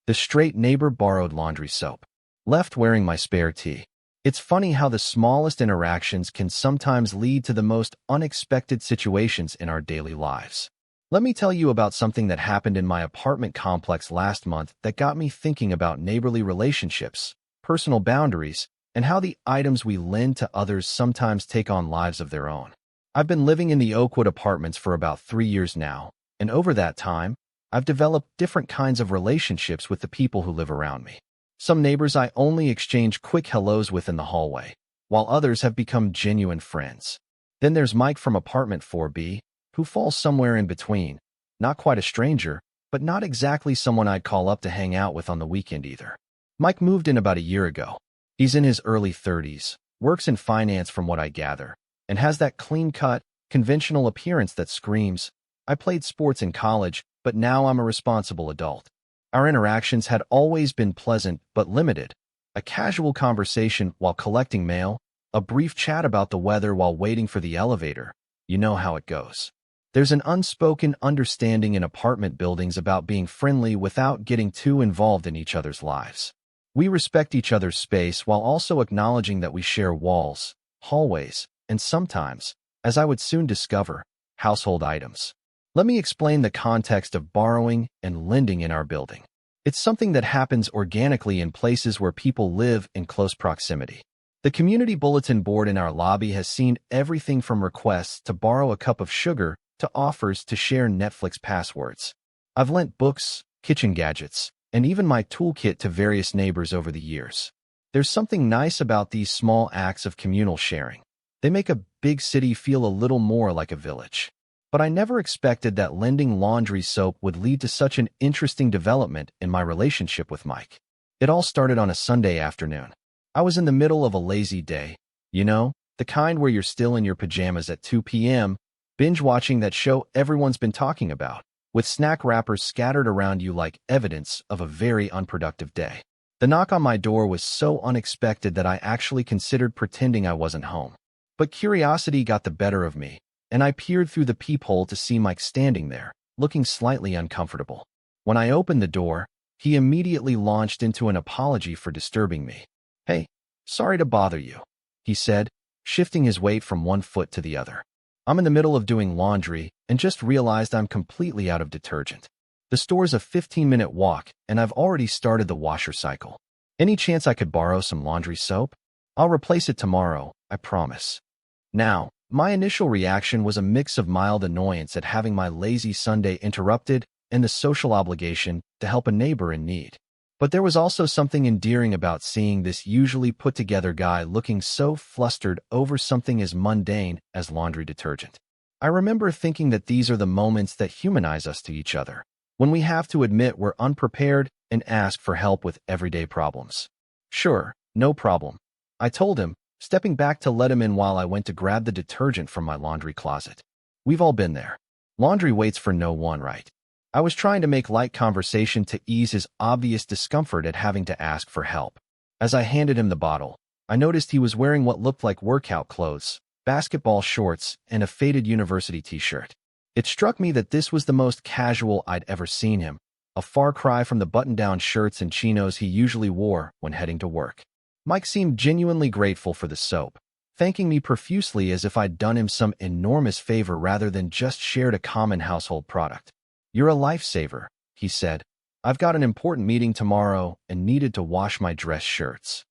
The straight neighbor borrowed laundry soap. Left wearing my spare tee. It's funny how the smallest interactions can sometimes lead to the most unexpected situations in our daily lives. Let me tell you about something that happened in my apartment complex last month that got me thinking about neighborly relationships, personal boundaries, and how the items we lend to others sometimes take on lives of their own. I've been living in the Oakwood apartments for about 3 years now, and over that time, I've developed different kinds of relationships with the people who live around me. Some neighbors I only exchange quick hellos with in the hallway, while others have become genuine friends. Then there's Mike from apartment 4B, who falls somewhere in between. Not quite a stranger, but not exactly someone I'd call up to hang out with on the weekend either. Mike moved in about a year ago. He's in his early 30s, works in finance from what I gather, and has that clean-cut, conventional appearance that screams, "I played sports in college, but now I'm a responsible adult." Our interactions had always been pleasant but limited. A casual conversation while collecting mail, a brief chat about the weather while waiting for the elevator. You know how it goes. There's an unspoken understanding in apartment buildings about being friendly without getting too involved in each other's lives. We respect each other's space while also acknowledging that we share walls, hallways, and sometimes, as I would soon discover, household items. Let me explain the context of borrowing and lending in our building. It's something that happens organically in places where people live in close proximity. The community bulletin board in our lobby has seen everything from requests to borrow a cup of sugar to offers to share Netflix passwords. I've lent books, kitchen gadgets, and even my toolkit to various neighbors over the years. There's something nice about these small acts of communal sharing. They make a big city feel a little more like a village. But I never expected that lending laundry soap would lead to such an interesting development in my relationship with Mike. It all started on a Sunday afternoon. I was in the middle of a lazy day, you know, the kind where you're still in your pajamas at 2 p.m., binge-watching that show everyone's been talking about, with snack wrappers scattered around you like evidence of a very unproductive day. The knock on my door was so unexpected that I actually considered pretending I wasn't home. But curiosity got the better of me, and I peered through the peephole to see Mike standing there, looking slightly uncomfortable. When I opened the door, he immediately launched into an apology for disturbing me. "Hey, sorry to bother you," he said, shifting his weight from one foot to the other. "I'm in the middle of doing laundry and just realized I'm completely out of detergent. The store's a 15-minute walk, and I've already started the washer cycle. Any chance I could borrow some laundry soap? I'll replace it tomorrow, I promise." Now, my initial reaction was a mix of mild annoyance at having my lazy Sunday interrupted and the social obligation to help a neighbor in need. But there was also something endearing about seeing this usually put-together guy looking so flustered over something as mundane as laundry detergent. I remember thinking that these are the moments that humanize us to each other, when we have to admit we're unprepared and ask for help with everyday problems. "Sure, no problem," I told him, stepping back to let him in while I went to grab the detergent from my laundry closet. We've all been there. Laundry waits for no one, right? I was trying to make light conversation to ease his obvious discomfort at having to ask for help. As I handed him the bottle, I noticed he was wearing what looked like workout clothes, basketball shorts, and a faded university t-shirt. It struck me that this was the most casual I'd ever seen him, a far cry from the button-down shirts and chinos he usually wore when heading to work. Mike seemed genuinely grateful for the soap, thanking me profusely as if I'd done him some enormous favor rather than just shared a common household product. "You're a lifesaver," he said. "I've got an important meeting tomorrow and needed to wash my dress shirts."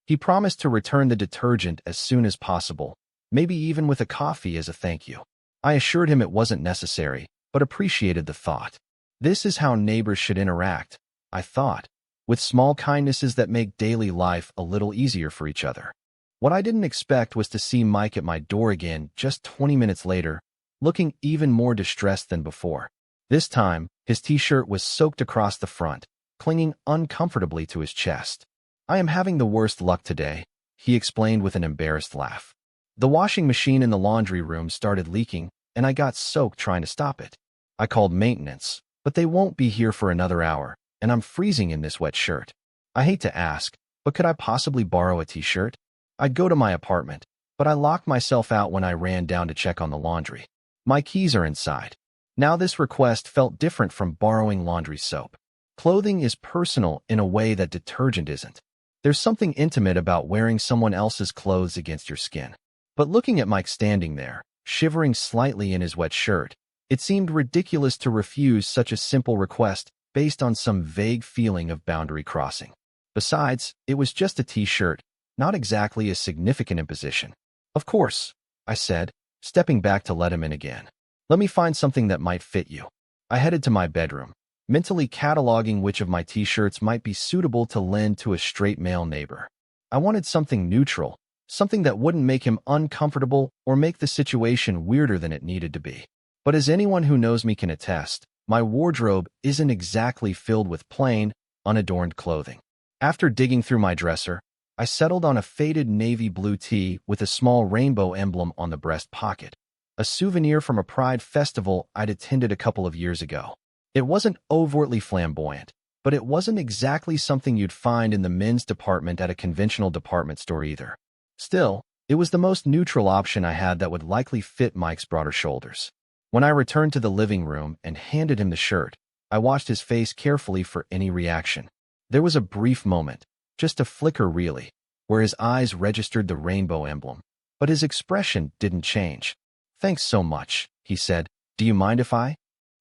He promised to return the detergent as soon as possible, maybe even with a coffee as a thank you. I assured him it wasn't necessary, but appreciated the thought. This is how neighbors should interact, I thought, with small kindnesses that make daily life a little easier for each other. What I didn't expect was to see Mike at my door again just 20 minutes later, looking even more distressed than before. This time, his t-shirt was soaked across the front, clinging uncomfortably to his chest. "I am having the worst luck today," he explained with an embarrassed laugh. "The washing machine in the laundry room started leaking, and I got soaked trying to stop it. I called maintenance, but they won't be here for another hour, and I'm freezing in this wet shirt. I hate to ask, but could I possibly borrow a t-shirt? I'd go to my apartment, but I locked myself out when I ran down to check on the laundry. My keys are inside." Now this request felt different from borrowing laundry soap. Clothing is personal in a way that detergent isn't. There's something intimate about wearing someone else's clothes against your skin. But looking at Mike standing there, shivering slightly in his wet shirt, it seemed ridiculous to refuse such a simple request based on some vague feeling of boundary crossing. Besides, it was just a t-shirt, not exactly a significant imposition. Of course, I said, stepping back to let him in again. Let me find something that might fit you. I headed to my bedroom, mentally cataloging which of my t-shirts might be suitable to lend to a straight male neighbor. I wanted something neutral, something that wouldn't make him uncomfortable or make the situation weirder than it needed to be. But as anyone who knows me can attest, my wardrobe isn't exactly filled with plain, unadorned clothing. After digging through my dresser, I settled on a faded navy blue tee with a small rainbow emblem on the breast pocket, a souvenir from a pride festival I'd attended a couple of years ago. It wasn't overtly flamboyant, but it wasn't exactly something you'd find in the men's department at a conventional department store either. Still, it was the most neutral option I had that would likely fit Mike's broader shoulders. When I returned to the living room and handed him the shirt, I watched his face carefully for any reaction. There was a brief moment, just a flicker really, where his eyes registered the rainbow emblem, but his expression didn't change. "Thanks so much," he said. "Do you mind if I?"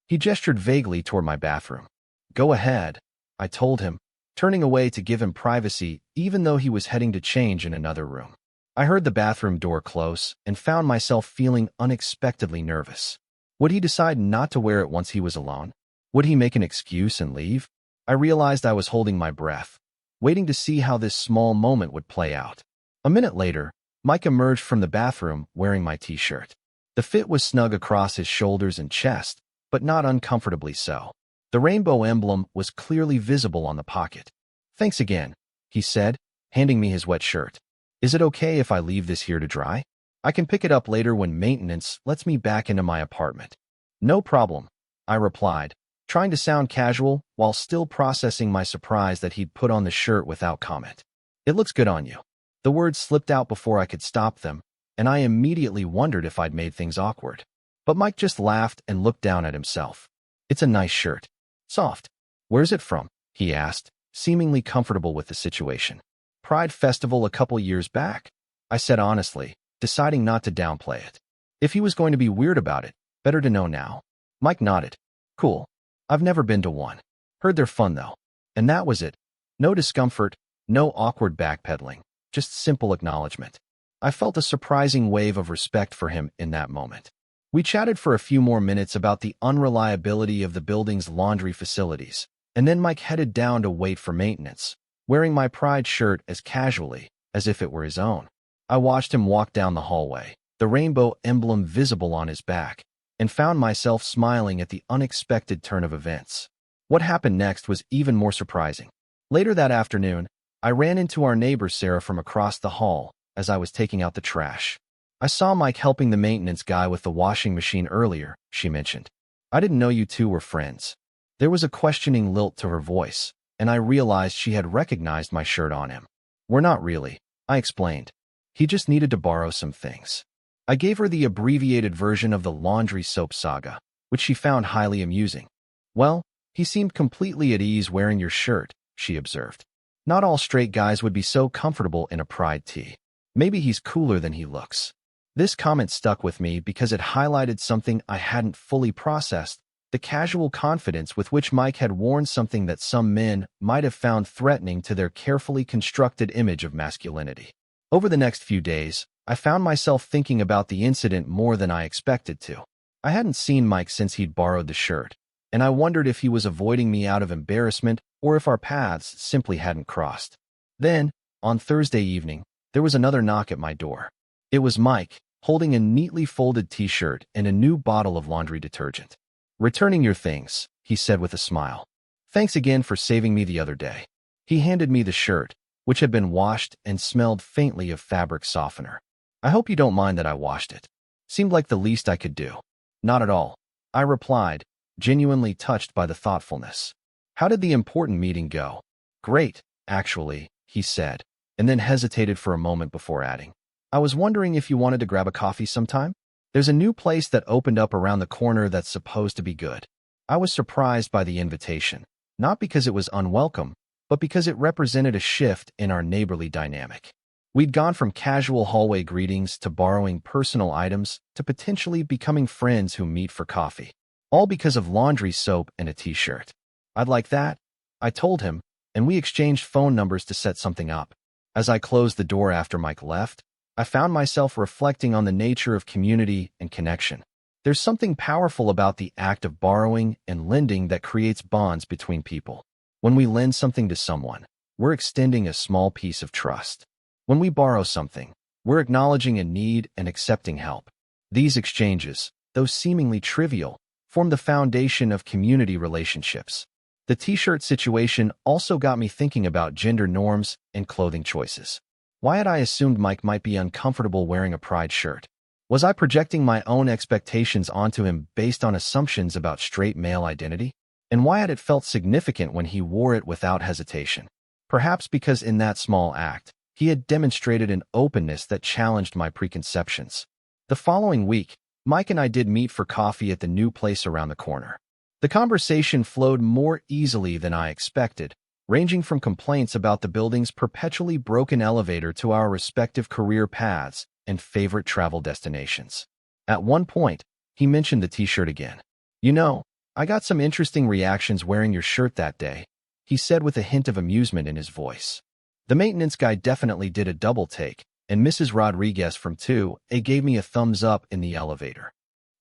He gestured vaguely toward my bathroom. "Go ahead," I told him, turning away to give him privacy even though he was heading to change in another room. I heard the bathroom door close and found myself feeling unexpectedly nervous. Would he decide not to wear it once he was alone? Would he make an excuse and leave? I realized I was holding my breath, waiting to see how this small moment would play out. A minute later, Mike emerged from the bathroom wearing my t-shirt. The fit was snug across his shoulders and chest, but not uncomfortably so. The rainbow emblem was clearly visible on the pocket. "Thanks again," he said, handing me his wet shirt. "Is it okay if I leave this here to dry? I can pick it up later when maintenance lets me back into my apartment." "No problem," I replied, trying to sound casual while still processing my surprise that he'd put on the shirt without comment. "It looks good on you." The words slipped out before I could stop them, and I immediately wondered if I'd made things awkward. But Mike just laughed and looked down at himself. "It's a nice shirt. Soft. Where's it from?" he asked, seemingly comfortable with the situation. "Pride Festival a couple years back," I said honestly, deciding not to downplay it. If he was going to be weird about it, better to know now. Mike nodded. "Cool. I've never been to one. Heard they're fun though." And that was it. No discomfort, no awkward backpedaling, just simple acknowledgement. I felt a surprising wave of respect for him in that moment. We chatted for a few more minutes about the unreliability of the building's laundry facilities, and then Mike headed down to wait for maintenance, wearing my Pride shirt as casually as if it were his own. I watched him walk down the hallway, the rainbow emblem visible on his back, and found myself smiling at the unexpected turn of events. What happened next was even more surprising. Later that afternoon, I ran into our neighbor Sarah from across the hall as I was taking out the trash. "I saw Mike helping the maintenance guy with the washing machine earlier," she mentioned. "I didn't know you two were friends." There was a questioning lilt to her voice, and I realized she had recognized my shirt on him. "We're not really," I explained. "He just needed to borrow some things." I gave her the abbreviated version of the laundry soap saga, which she found highly amusing. "Well, he seemed completely at ease wearing your shirt," she observed. "Not all straight guys would be so comfortable in a Pride tee. Maybe he's cooler than he looks." This comment stuck with me because it highlighted something I hadn't fully processed, the casual confidence with which Mike had worn something that some men might have found threatening to their carefully constructed image of masculinity. Over the next few days, I found myself thinking about the incident more than I expected to. I hadn't seen Mike since he'd borrowed the shirt, and I wondered if he was avoiding me out of embarrassment or if our paths simply hadn't crossed. Then, on Thursday evening, there was another knock at my door. It was Mike, holding a neatly folded t-shirt and a new bottle of laundry detergent. "Returning your things," he said with a smile. "Thanks again for saving me the other day." He handed me the shirt, which had been washed and smelled faintly of fabric softener. "I hope you don't mind that I washed it." Seemed like the least I could do. "Not at all," I replied, genuinely touched by the thoughtfulness. "How did the important meeting go?" "Great, actually," he said, and then hesitated for a moment before adding, "I was wondering if you wanted to grab a coffee sometime? There's a new place that opened up around the corner that's supposed to be good." I was surprised by the invitation, not because it was unwelcome, but because it represented a shift in our neighborly dynamic. We'd gone from casual hallway greetings to borrowing personal items to potentially becoming friends who meet for coffee, all because of laundry soap and a t-shirt. "I'd like that," I told him, and we exchanged phone numbers to set something up. As I closed the door after Mike left, I found myself reflecting on the nature of community and connection. There's something powerful about the act of borrowing and lending that creates bonds between people. When we lend something to someone, we're extending a small piece of trust. When we borrow something, we're acknowledging a need and accepting help. These exchanges, though seemingly trivial, form the foundation of community relationships. The t-shirt situation also got me thinking about gender norms and clothing choices. Why had I assumed Mike might be uncomfortable wearing a pride shirt? Was I projecting my own expectations onto him based on assumptions about straight male identity? And why had it felt significant when he wore it without hesitation? Perhaps because in that small act, he had demonstrated an openness that challenged my preconceptions. The following week, Mike and I did meet for coffee at the new place around the corner. The conversation flowed more easily than I expected, ranging from complaints about the building's perpetually broken elevator to our respective career paths and favorite travel destinations. At one point, he mentioned the t-shirt again. "You know, I got some interesting reactions wearing your shirt that day," he said with a hint of amusement in his voice. The maintenance guy definitely did a double take, and Mrs. Rodriguez from 2A gave me a thumbs up in the elevator.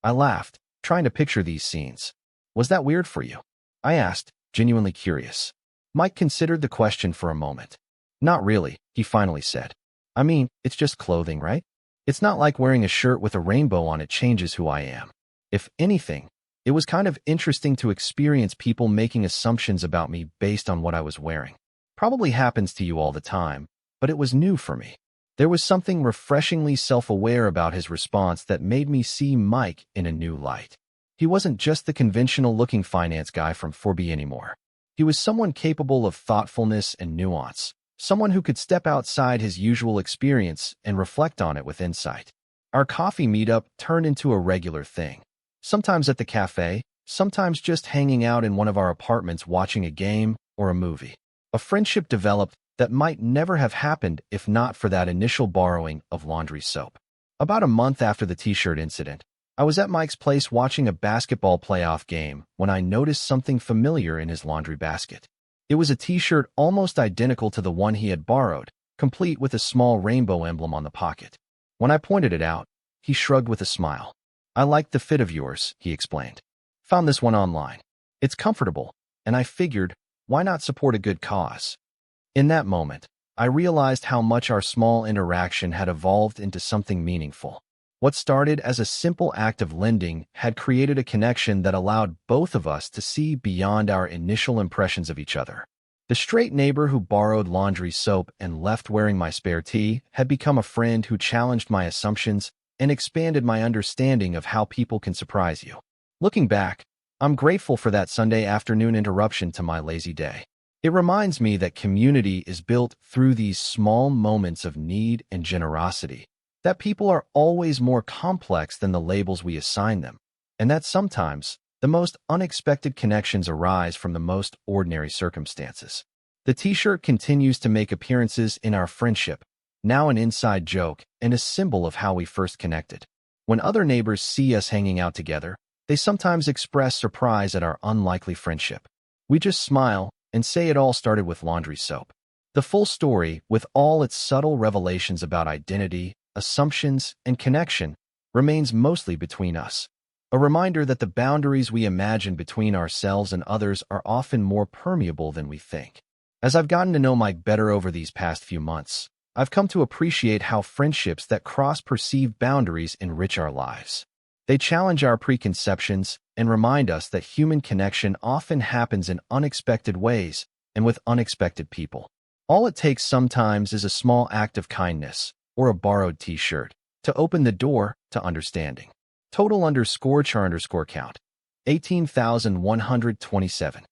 I laughed, trying to picture these scenes. "Was that weird for you?" I asked, genuinely curious. Mike considered the question for a moment. "Not really," he finally said. "I mean, it's just clothing, right? It's not like wearing a shirt with a rainbow on it changes who I am. If anything, it was kind of interesting to experience people making assumptions about me based on what I was wearing. Probably happens to you all the time, but it was new for me." There was something refreshingly self-aware about his response that made me see Mike in a new light. He wasn't just the conventional-looking finance guy from 4B anymore. He was someone capable of thoughtfulness and nuance, someone who could step outside his usual experience and reflect on it with insight. Our coffee meetup turned into a regular thing. Sometimes at the cafe, sometimes just hanging out in one of our apartments watching a game or a movie. A friendship developed that might never have happened if not for that initial borrowing of laundry soap. About a month after the t-shirt incident, I was at Mike's place watching a basketball playoff game when I noticed something familiar in his laundry basket. It was a t-shirt almost identical to the one he had borrowed, complete with a small rainbow emblem on the pocket. When I pointed it out, he shrugged with a smile. "I like the fit of yours," he explained. "Found this one online. It's comfortable, and I figured, why not support a good cause?" In that moment, I realized how much our small interaction had evolved into something meaningful. What started as a simple act of lending had created a connection that allowed both of us to see beyond our initial impressions of each other. The straight neighbor who borrowed laundry soap and left wearing my spare tee had become a friend who challenged my assumptions and expanded my understanding of how people can surprise you. Looking back, I'm grateful for that Sunday afternoon interruption to my lazy day. It reminds me that community is built through these small moments of need and generosity, that people are always more complex than the labels we assign them, and that sometimes the most unexpected connections arise from the most ordinary circumstances. The t-shirt continues to make appearances in our friendship, now an inside joke and a symbol of how we first connected. When other neighbors see us hanging out together, they sometimes express surprise at our unlikely friendship. We just smile and say it all started with laundry soap. The full story, with all its subtle revelations about identity, assumptions, and connection, remains mostly between us. A reminder that the boundaries we imagine between ourselves and others are often more permeable than we think. As I've gotten to know Mike better over these past few months, I've come to appreciate how friendships that cross perceived boundaries enrich our lives. They challenge our preconceptions and remind us that human connection often happens in unexpected ways and with unexpected people. All it takes sometimes is a small act of kindness, or a borrowed t-shirt, to open the door to understanding. Total_char_count, 18,127.